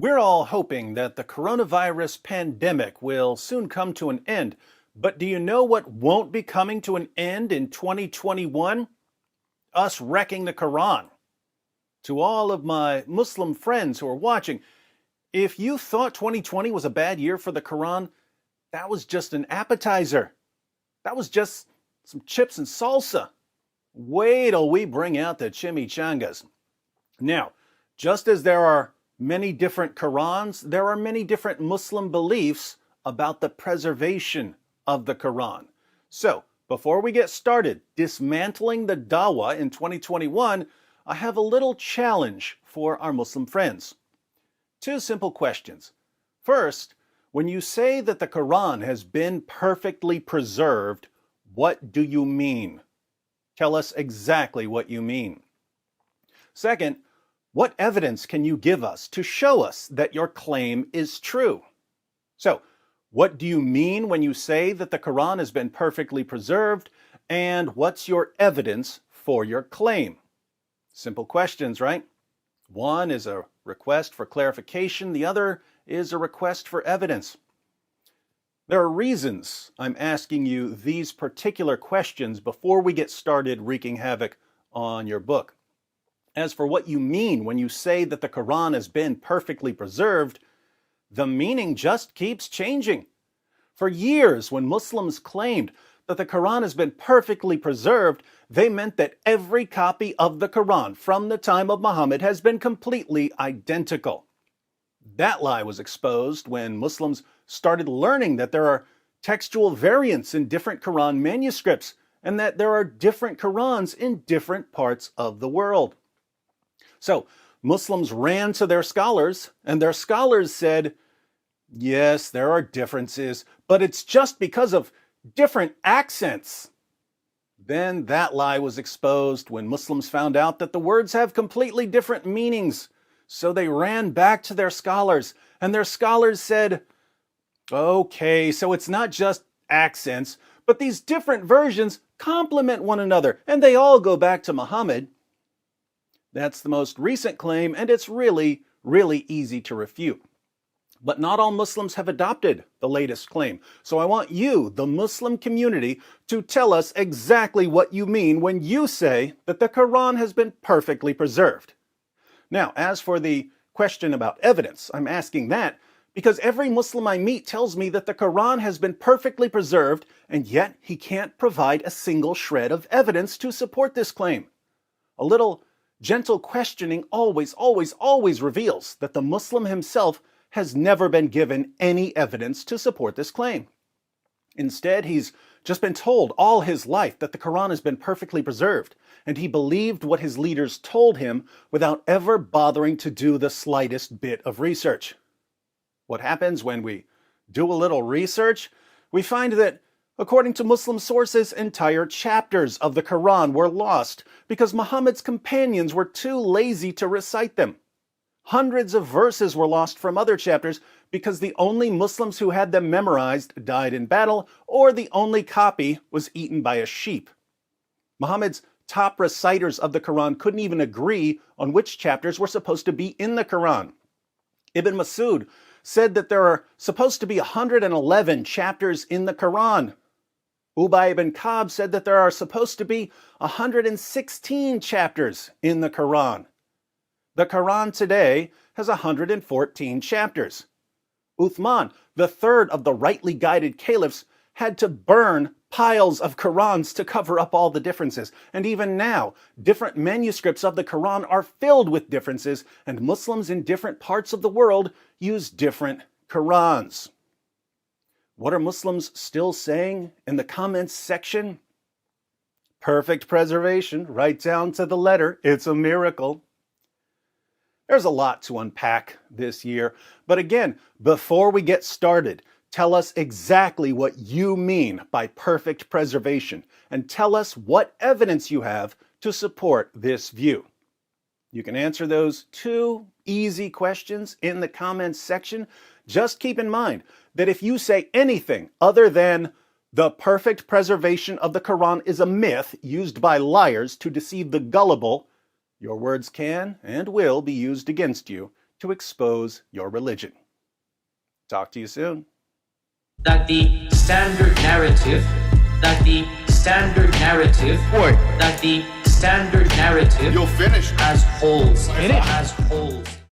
We're all hoping that the coronavirus pandemic will soon come to an end. But do you know what won't be coming to an end in 2021? Us wrecking the Quran. To all of my Muslim friends who are watching, if you thought 2020 was a bad year for the Quran, that was just an appetizer. That was just some chips and salsa. Wait till we bring out the chimichangas. Now, just as there are many different Qurans, there are many different Muslim beliefs about the preservation of the Quran. So, before we get started dismantling the dawah in 2021, I have a little challenge for our Muslim friends. Two simple questions. First, when you say that the Quran has been perfectly preserved, what do you mean? Tell us exactly what you mean. Second, what evidence can you give us to show us that your claim is true? So, what do you mean when you say that the Quran has been perfectly preserved, and what's your evidence for your claim? Simple questions, right? One is a request for clarification, the other is a request for evidence. There are reasons I'm asking you these particular questions before we get started wreaking havoc on your book. As for what you mean when you say that the Quran has been perfectly preserved, the meaning just keeps changing. For years, when Muslims claimed that the Quran has been perfectly preserved, they meant that every copy of the Quran from the time of Muhammad has been completely identical. That lie was exposed when Muslims started learning that there are textual variants in different Quran manuscripts and that there are different Qurans in different parts of the world. So, Muslims ran to their scholars, and their scholars said, yes, there are differences, but it's just because of different accents. Then that lie was exposed when Muslims found out that the words have completely different meanings. So they ran back to their scholars, and their scholars said, okay, so it's not just accents, but these different versions complement one another, and they all go back to Muhammad. That's the most recent claim, and it's really, really easy to refute. But not all Muslims have adopted the latest claim. So I want you, the Muslim community, to tell us exactly what you mean when you say that the Quran has been perfectly preserved. Now, as for the question about evidence, I'm asking that because every Muslim I meet tells me that the Quran has been perfectly preserved, and yet he can't provide a single shred of evidence to support this claim. A little gentle questioning always reveals that the Muslim himself has never been given any evidence to support this claim. Instead, he's just been told all his life that the Quran has been perfectly preserved, and he believed what his leaders told him without ever bothering to do the slightest bit of research. What happens when we do a little research? We find that, according to Muslim sources, entire chapters of the Quran were lost because Muhammad's companions were too lazy to recite them. Hundreds of verses were lost from other chapters because the only Muslims who had them memorized died in battle, or the only copy was eaten by a sheep. Muhammad's top reciters of the Quran couldn't even agree on which chapters were supposed to be in the Quran. Ibn Masud said that there are supposed to be 111 chapters in the Quran. Ubay ibn Ka'b said that there are supposed to be 116 chapters in the Quran. The Quran today has 114 chapters. Uthman, the third of the rightly guided caliphs, had to burn piles of Qurans to cover up all the differences. And even now, different manuscripts of the Quran are filled with differences, and Muslims in different parts of the world use different Qurans. What are Muslims still saying in the comments section? Perfect preservation, right down to the letter. It's a miracle. There's a lot to unpack this year, but again, before we get started, tell us exactly what you mean by perfect preservation, and tell us what evidence you have to support this view. You can answer those two easy questions in the comments section. Just keep in mind that if you say anything other than the perfect preservation of the Quran is a myth used by liars to deceive the gullible, your words can and will be used against you to expose your religion. Talk to you soon. That the standard narrative, Boy, that the standard narrative you'll finish. has holes.